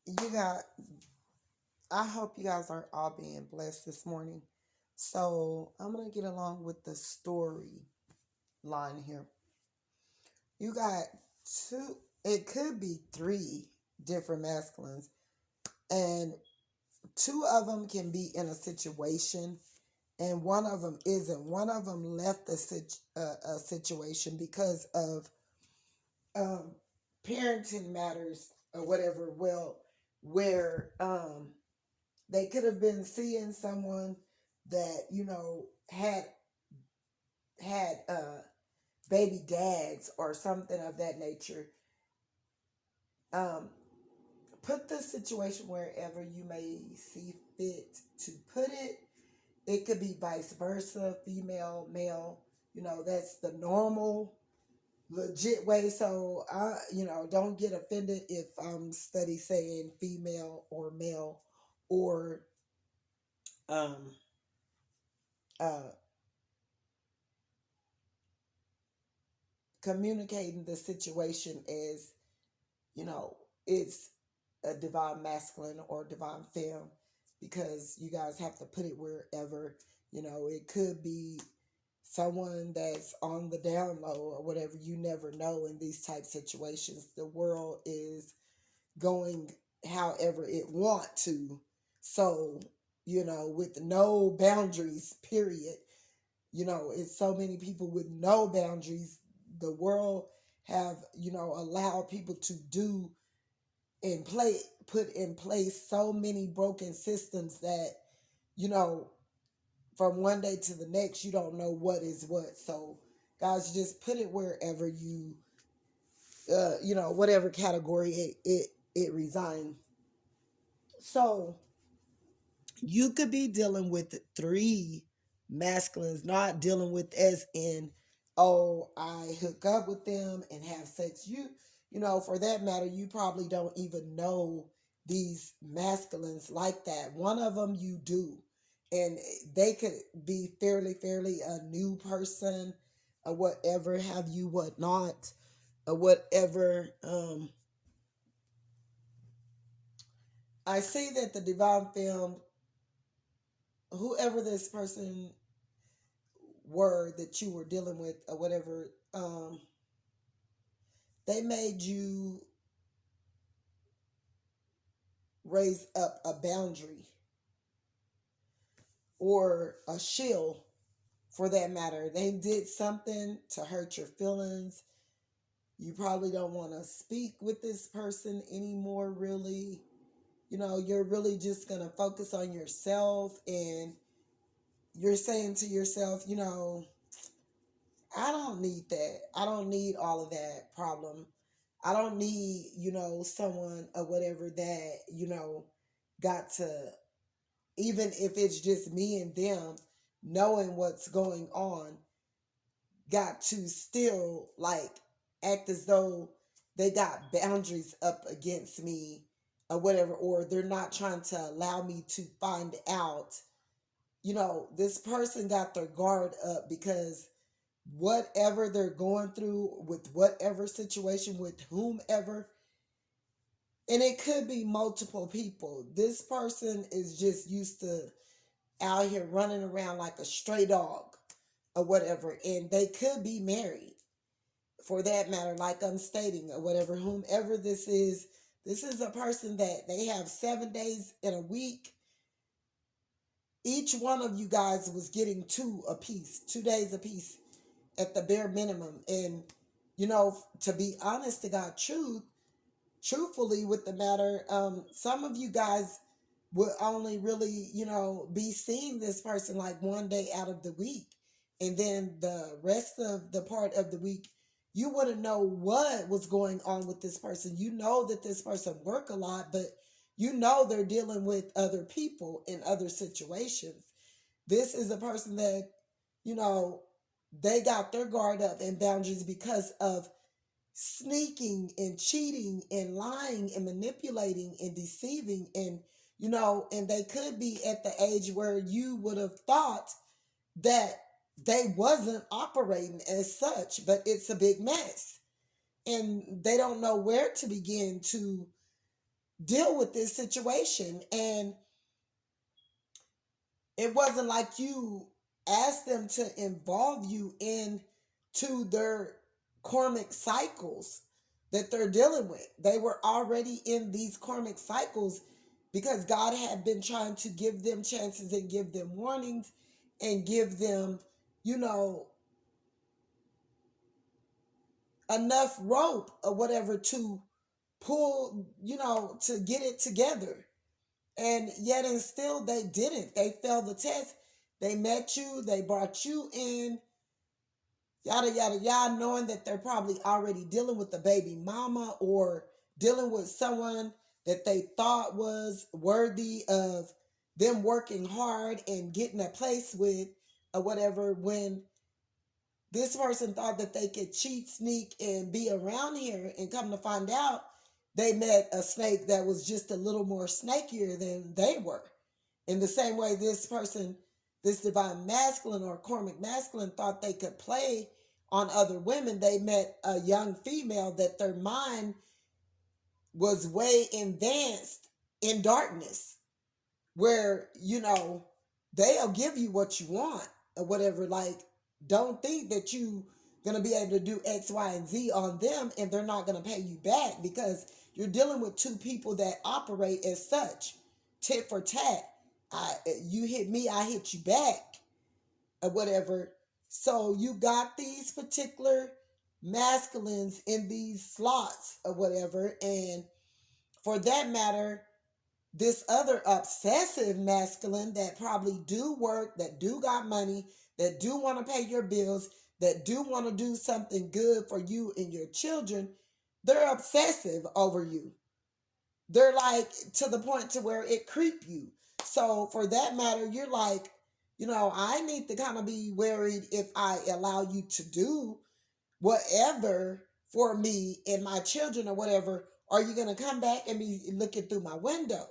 You got, I hope you guys are all being blessed this morning. So, I'm going to get along with the story line here. You got two, it could be three different masculines, and two of them can be in a situation, and one of them isn't. One of them left a situation because of um, parenting matters or whatever. Well, where they could have been seeing someone that had baby dads or something of that nature. Um, put the situation wherever you may see fit to put it. It could be vice versa, female, male. That's the normal, legit way. So don't get offended if I'm study saying female or male or um uh communicating the situation as you know it's a divine masculine or divine femme, because you guys have to put it wherever. It could be someone that's on the down low or whatever. You never know in these type situations. The world is going however it want to. So, with no boundaries, period. It's so many people with no boundaries. The world have, allowed people to do and put in place so many broken systems that, you know, from one day to the next, you don't know what is what. So, guys, just put it wherever whatever category it resigns. So, you could be dealing with three masculines, not dealing with as in, oh, I hook up with them and have sex. For that matter, you probably don't even know these masculines like that. One of them you do, and they could be fairly a new person or whatever have you, whatnot, or whatever. I see that the divine film, whoever this person were that you were dealing with or whatever, they made you raise up a boundary or a shield for that matter. They did something to hurt your feelings. You probably don't want to speak with this person anymore, really. You're really just going to focus on yourself, and you're saying to yourself, I don't need that. I don't need all of that problem. I don't need, someone or whatever that, got to, even if it's just me and them knowing what's going on, got to still like act as though they got boundaries up against me or whatever, or they're not trying to allow me to find out. This person got their guard up because whatever they're going through with whatever situation with whomever, and it could be multiple people. This person is just used to out here running around like a stray dog or whatever, and they could be married for that matter, like I'm stating, or whatever. Whomever this is a person that they have 7 days in a week. Each one of you guys was getting 2 days a piece at the bare minimum. And, to be honest to God, truthfully with the matter, some of you guys would only really, be seeing this person like 1 day out of the week. And then the rest of the part of the week, you wouldn't know what was going on with this person. You know that this person work a lot, but they're dealing with other people in other situations. This is a person that, you know, they got their guard up and boundaries because of sneaking and cheating and lying and manipulating and deceiving, and and they could be at the age where you would have thought that they wasn't operating as such, but it's a big mess and they don't know where to begin to deal with this situation. And it wasn't like you asked them to involve you into their karmic cycles that they're dealing with. They were already in these karmic cycles because God had been trying to give them chances and give them warnings and give them, you know, enough rope or whatever to pull, to get it together. And yet and still they didn't. They failed the test. They met you, they brought you in, yada yada yada, knowing that they're probably already dealing with the baby mama or dealing with someone that they thought was worthy of them working hard and getting a place with or whatever, when this person thought that they could cheat, sneak, and be around here, and come to find out they met a snake that was just a little more snakier than they were. In the same way, this person, this divine masculine or karmic masculine, thought they could play on other women. They met a young female that their mind was way advanced in darkness, where, they'll give you what you want or whatever. Like, don't think that you gonna be able to do X, Y, and Z on them and they're not gonna pay you back, because you're dealing with two people that operate as such, tit for tat. You hit me, I hit you back or whatever. So you got these particular masculines in these slots or whatever, and for that matter, this other obsessive masculine that probably do work, that do got money, that do want to pay your bills, that do want to do something good for you and your children, they're obsessive over you. They're like to the point to where it creep you. So for that matter, you're like, I need to kind of be worried if I allow you to do whatever for me and my children or whatever. Are you going to come back and be looking through my window?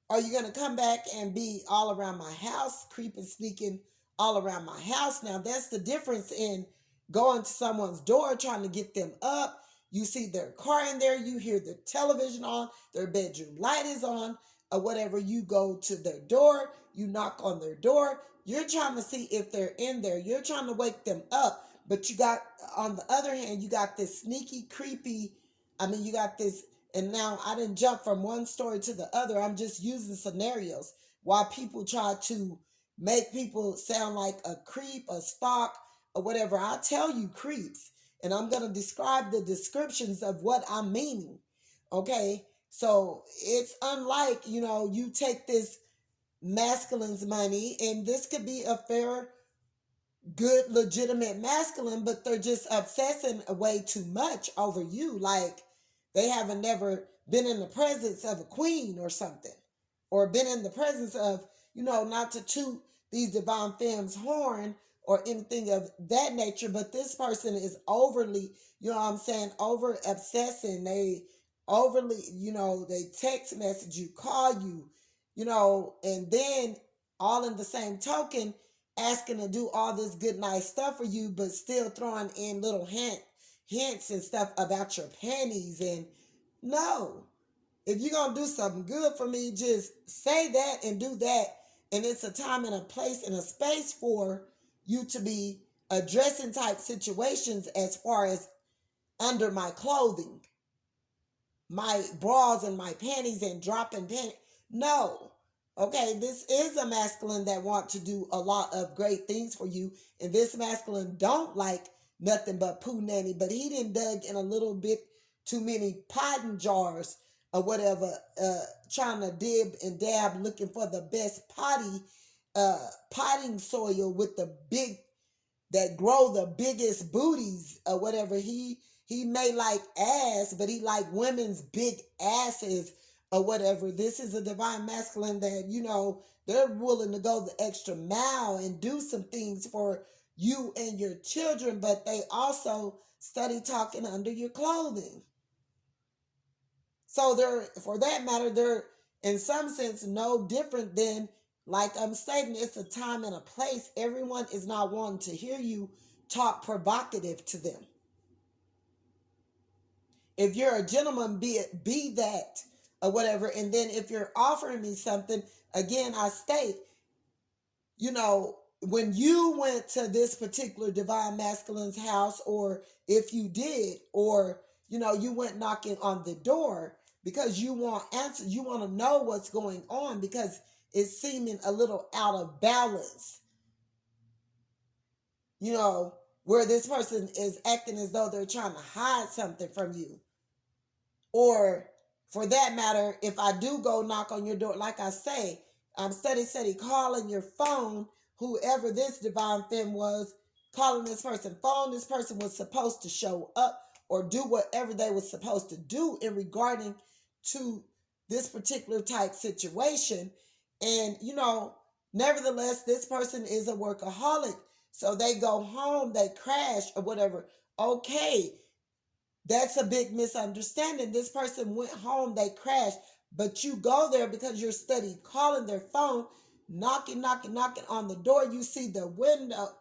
Are you going to come back and be all around my house, creeping, sneaking all around my house? Now, that's the difference in going to someone's door, trying to get them up. You see their car in there, you hear the television on, their bedroom light is on, or whatever. You go to their door, you knock on their door. You're trying to see if they're in there. You're trying to wake them up. But you got, on the other hand, you got this sneaky, creepy, you got this. And now I didn't jump from one story to the other. I'm just using scenarios while people try to make people sound like a creep, a stalk, or whatever. I'll tell you creeps, and I'm going to describe the descriptions of what I'm meaning. Okay? So it's unlike, you take this masculine's money, and this could be a fair, good, legitimate masculine, but they're just obsessing way too much over you. Like, they haven't never been in the presence of a queen or something, or been in the presence of, not to toot these divine femmes horn or anything of that nature, but this person is overly, over obsessing. They overly, they text message you, call you, and then all in the same token, asking to do all this good, nice stuff for you, but still throwing in little hints and stuff about your panties. And no, if you're going to do something good for me, just say that and do that. And it's a time and a place and a space for you to be addressing type situations as far as under my clothing, my bras and my panties and dropping panties. No. Okay, this is a masculine that want to do a lot of great things for you. And this masculine don't like nothing but poo nanny, but he didn't dug in a little bit too many potting jars or whatever, trying to dib and dab, looking for the best potting soil with the big, that grow the biggest booties or whatever. He may like ass, but he like women's big asses or whatever. This is a divine masculine that, they're willing to go the extra mile and do some things for you and your children, but they also study talking under your clothing. So they're, for that matter, they're in some sense no different than, like I'm stating, it's a time and a place. Everyone is not wanting to hear you talk provocative to them. If you're a gentleman, be that or whatever. And then if you're offering me something, again, I state, when you went to this particular divine masculine's house, or if you did, or, you went knocking on the door because you want answers, you want to know what's going on because it's seeming a little out of balance, where this person is acting as though they're trying to hide something from you. Or for that matter, if I do go knock on your door, like I say, I'm steady calling your phone, whoever this divine femme was, calling this person phone. This person was supposed to show up or do whatever they were supposed to do in regarding to this particular type situation. And, nevertheless, this person is a workaholic. So they go home, they crash or whatever. Okay, that's a big misunderstanding. This person went home, they crashed, but you go there because you're steady calling their phone, knocking on the door. You see the window,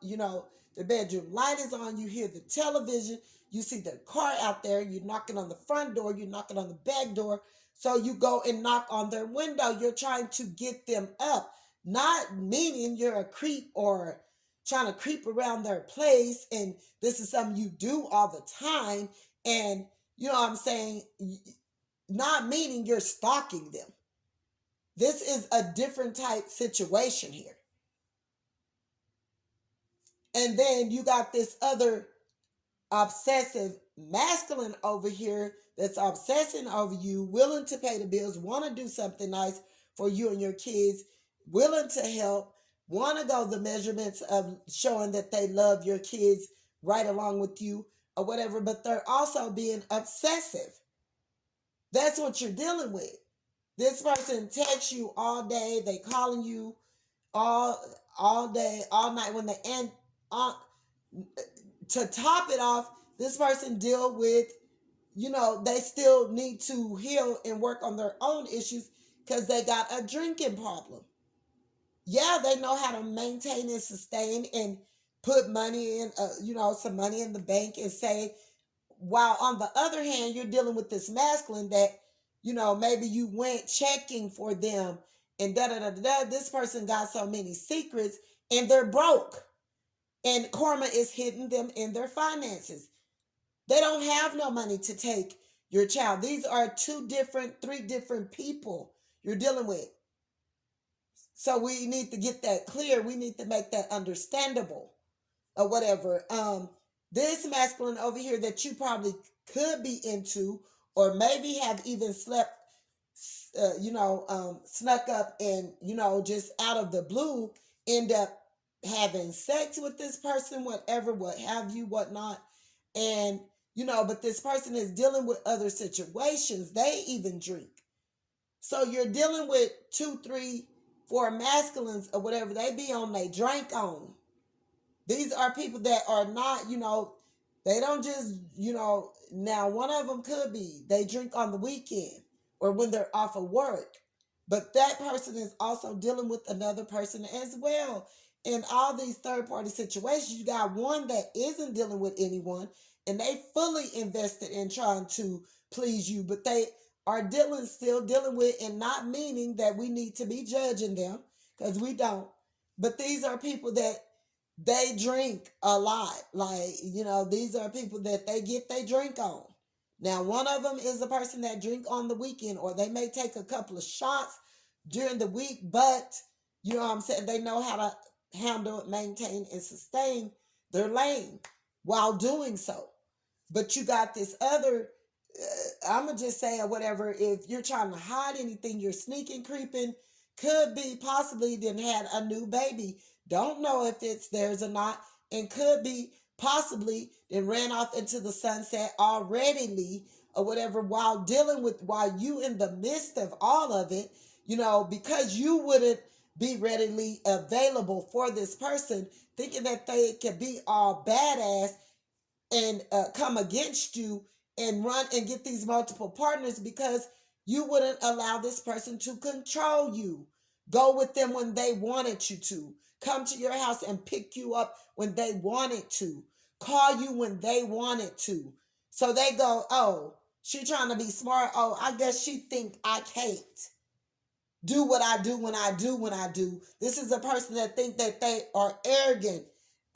the bedroom light is on, you hear the television, you see the car out there, you're knocking on the front door, you're knocking on the back door. So you go and knock on their window. You're trying to get them up, not meaning you're a creep or trying to creep around their place. And this is something you do all the time. And you know what I'm saying? Not meaning you're stalking them. This is a different type situation here. And then you got this other obsessive masculine over here that's obsessing over you, willing to pay the bills, want to do something nice for you and your kids, willing to help, want to go the measurements of showing that they love your kids right along with you or whatever, but they're also being obsessive. That's what you're dealing with. This person texts you all day, they calling you all day, all night. When they end, to top it off, this person deal with, they still need to heal and work on their own issues because they got a drinking problem. Yeah, they know how to maintain and sustain and put money in, some money in the bank and save. While on the other hand, you're dealing with this masculine that, maybe you went checking for them and this person got so many secrets and they're broke. And karma is hitting them in their finances. They don't have no money to take your child. These are 3 different people you're dealing with. So we need to get that clear. We need to make that understandable or whatever. This masculine over here that you probably could be into, or maybe have even slept, snuck up and, just out of the blue, end up having sex with this person, whatever, what have you, whatnot. And, but this person is dealing with other situations. They even drink. So you're dealing with 2, 3, 4 masculines or whatever. They be on they drink on. These are people that are not, they don't just, now one of them could be, they drink on the weekend or when they're off of work. But that person is also dealing with another person as well. In all these third-party situations, you got one that isn't dealing with anyone and they fully invested in trying to please you, but they are still dealing with, and not meaning that we need to be judging them, because we don't. But these are people that they drink a lot. Like, these are people that they get their drink on. Now, one of them is a person that drink on the weekend, or they may take a couple of shots during the week, but, they know how to handle, maintain, and sustain their lane while doing so. But you got this other, I'm going to just say or whatever, if you're trying to hide anything, you're sneaking, creeping, could be possibly then had a new baby. Don't know if it's theirs or not, and could be possibly then ran off into the sunset already or whatever, while you in the midst of all of it, because you wouldn't be readily available for this person, thinking that they could be all badass and come against you and run and get these multiple partners, because you wouldn't allow this person to control you. Go with them when they wanted you to. Come to your house and pick you up when they wanted to. Call you when they wanted to. So they go, oh, She trying to be smart. Oh, I guess she think I can't do what I do when I do when I do. This is a person that think that they are arrogant,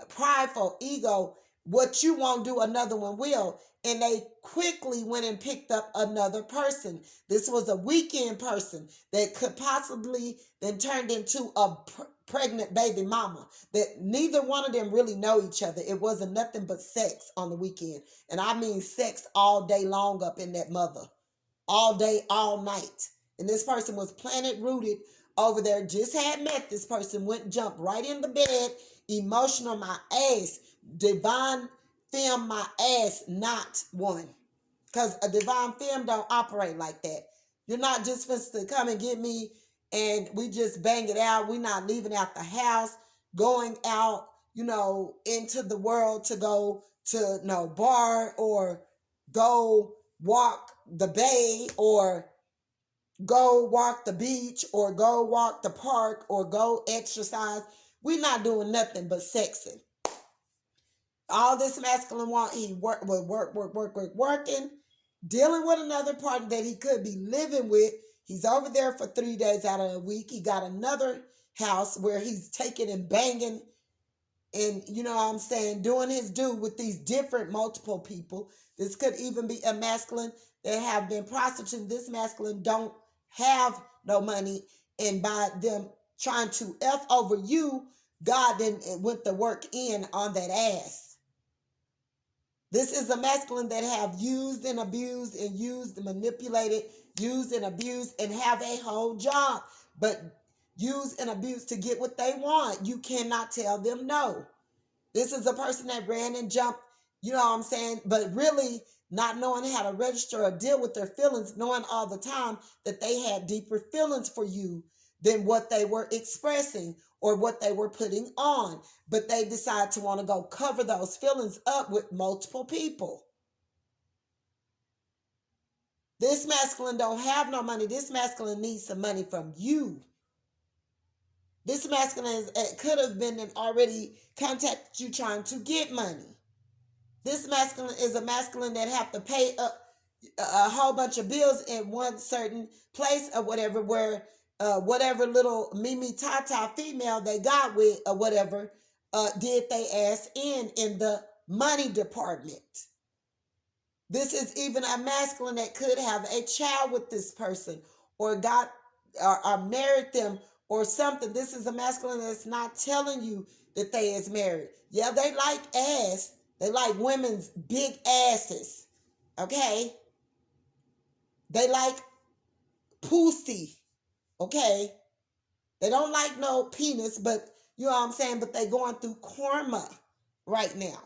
prideful, ego. What you won't do, another one will. And they quickly went and picked up another person. This was a weekend person that could possibly then turned into a pregnant baby mama. That neither one of them really know each other. It wasn't nothing but sex on the weekend. And I mean sex all day long up in that mother. All day, all night. And this person was planet rooted over there, just had met this person, went jumped right in the bed, emotional my ass, divine femme my ass, not one. Because a divine femme don't operate like that. You're not just supposed to come and get me and we just bang it out. We're not leaving out the house, going out, into the world to go to no bar or go walk the bay or go walk the beach or go walk the park or go exercise. We're not doing nothing but sexing. All this masculine want, he working, dealing with another partner that he could be living with. He's over there for 3 days out of a week. He got another house where he's taking and banging and, what I'm saying, doing his due with these different multiple people. This could even be a masculine that have been prostituting. This masculine don't have no money, and by them trying to F over you, God then went the work in on that ass. This is a masculine that have used and abused and used and manipulated, used and abused, and have a whole job, but use and abuse to get what they want. You cannot tell them no. This is a person that ran and jumped, but really not knowing how to register or deal with their feelings, knowing all the time that they had deeper feelings for you than what they were expressing or what they were putting on. But they decide to want to go cover those feelings up with multiple people. This masculine don't have no money. This masculine needs some money from you. This masculine could have been and already contacted you trying to get money. This masculine is a masculine that have to pay a whole bunch of bills in one certain place or whatever, where whatever little Mimi Tata female they got with or whatever did they ass in the money department. This is even a masculine that could have a child with this person or got or married them or something. This is a masculine that's not telling you that they is married. Yeah, they like ass. They like women's big asses. Okay? They like pussy. Okay? They don't like no penis, but you know what I'm saying? But they going through karma right now.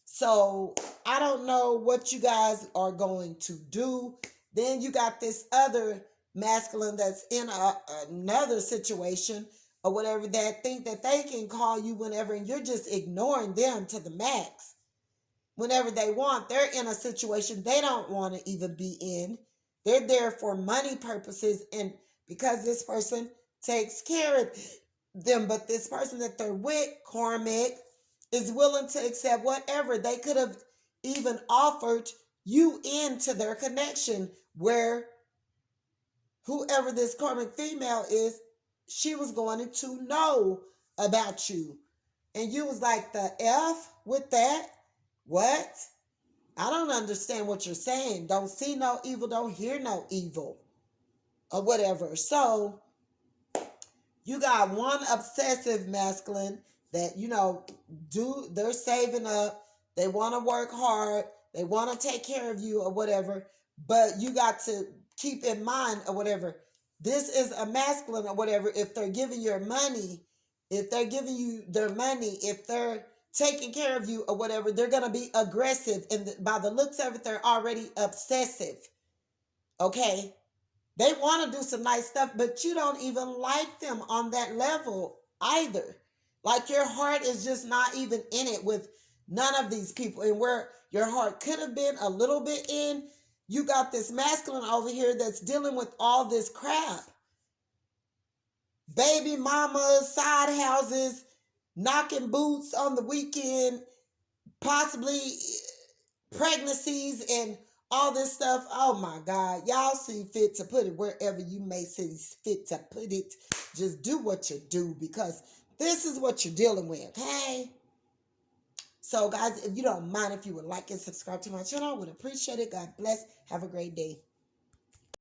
So I don't know what you guys are going to do. Then you got this other masculine that's in another situation or whatever that think that they can call you whenever and you're just ignoring them to the max. Whenever they want, they're in a situation they don't want to even be in. They're there for money purposes and because this person takes care of them. But this person that they're with, karmic, is willing to accept whatever. They could have even offered you into their connection where whoever this karmic female is, she was going to know about you. And you was like, the F with that? What? I don't understand what you're saying. Don't see no evil, don't hear no evil. Or whatever. So, you got one obsessive masculine that, they're saving up. They want to work hard. They want to take care of you or whatever. But you got to keep in mind or whatever. This is a masculine or whatever. If they're giving your money, if they're giving you their money, if they're taking care of you or whatever, they're going to be aggressive. And by the looks of it, they're already obsessive. Okay? They want to do some nice stuff, but you don't even like them on that level either. Like your heart is just not even in it with none of these people. And where your heart could have been a little bit in, you got this masculine over here that's dealing with all this crap. Baby mamas, side houses, knocking boots on the weekend, possibly pregnancies and all this stuff. Oh my God. Y'all see fit to put it wherever you may see fit to put it. Just do what you do because this is what you're dealing with, okay? So, guys, if you don't mind, if you would like and subscribe to my channel, I would appreciate it. God bless. Have a great day.